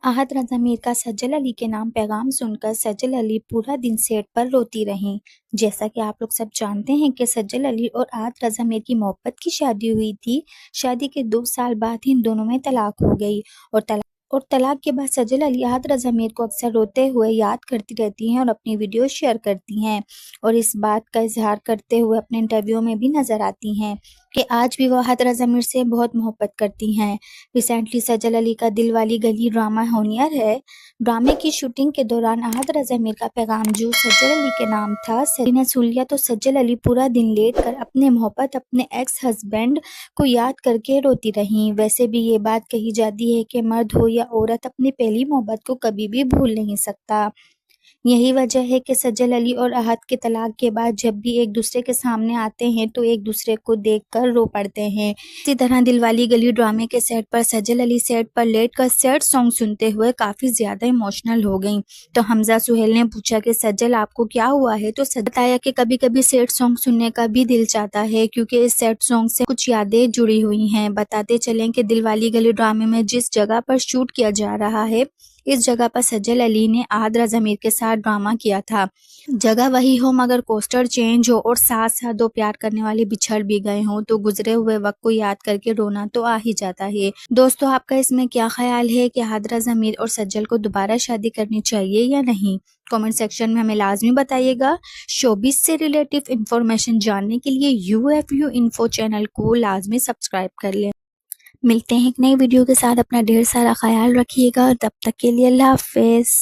आहत रज़ा मीर का सज्जल अली के नाम पैगाम सुनकर सज्जल अली पूरा दिन सेट पर रोती रहीं। जैसा कि आप लोग सब जानते हैं कि सज्जल अली और आहत रज़ा मीर की मोहब्बत की शादी हुई थी। शादी के 2 साल बाद ही इन दोनों में तलाक हो गई और तलाक के बाद सज्जल अली आहत रज़ा मीर को अक्सर रोते हुए याद करती रहती हैं और अपनी वीडियो शेयर करती हैं और इस बात का इजहार करते हुए अपने इंटरव्यू में भी नजर आती हैं कि आज भी वो आहत रज़ा मीर से बहुत मोहब्बत करती हैं। रिसेंटली सज्जल अली का दिल वाली गली ड्रामा होनियर है। ड्रामे की शूटिंग के दौरान आहत रज़ा मीर का पैगाम जो सज्जल अली के नाम था ने सुन लिया तो सज्जल अली पूरा दिन लेट कर अपने मोहब्बत अपने एक्स हस्बैंड को याद करके रोती रहीं। वैसे भी ये बात कही जाती है कि मर्द हो या औरत अपनी पहली मोहब्बत को कभी भी भूल नहीं सकता। यही वजह है कि सज्जल अली और आहत के तलाक के बाद जब भी एक दूसरे के सामने आते हैं तो एक दूसरे को देखकर रो पड़ते हैं। इसी तरह दिलवाली गली ड्रामे के सेट पर सज्जल अली सेट पर लेटकर सैड सॉन्ग सुनते हुए काफी ज्यादा इमोशनल हो गईं। तो हमजा सुहेल ने पूछा कि सज्जल आपको क्या हुआ है, तो सज्जल बताया कि कभी कभी सैड सॉन्ग सुनने का भी दिल चाहता है क्योंकि इस सैड सॉन्ग से कुछ यादें जुड़ी हुई हैं। बताते चलें कि दिलवाली गली ड्रामे में जिस जगह पर शूट किया जा रहा है इस जगह पर सज्जल अली ने आहत रज़ा मीर के साथ ड्रामा किया था। जगह वही हो मगर कोस्टर चेंज हो और साथ साथ दो प्यार करने वाले बिछड़ भी गए हों तो गुजरे हुए वक्त को याद करके रोना तो आ ही जाता है। दोस्तों, आपका इसमें क्या ख्याल है कि आहत रज़ा मीर और सज्जल को दोबारा शादी करनी चाहिए या नहीं? कमेंट सेक्शन में हमें लाजमी बताइएगा। शोबिस से रिलेटिव इंफॉर्मेशन जानने के लिए UFU इन्फो चैनल को लाजमी सब्सक्राइब कर लें। मिलते हैं एक नई वीडियो के साथ। अपना ढेर सारा ख्याल रखिएगा। तब तक के लिए अल्लाह हाफिज़।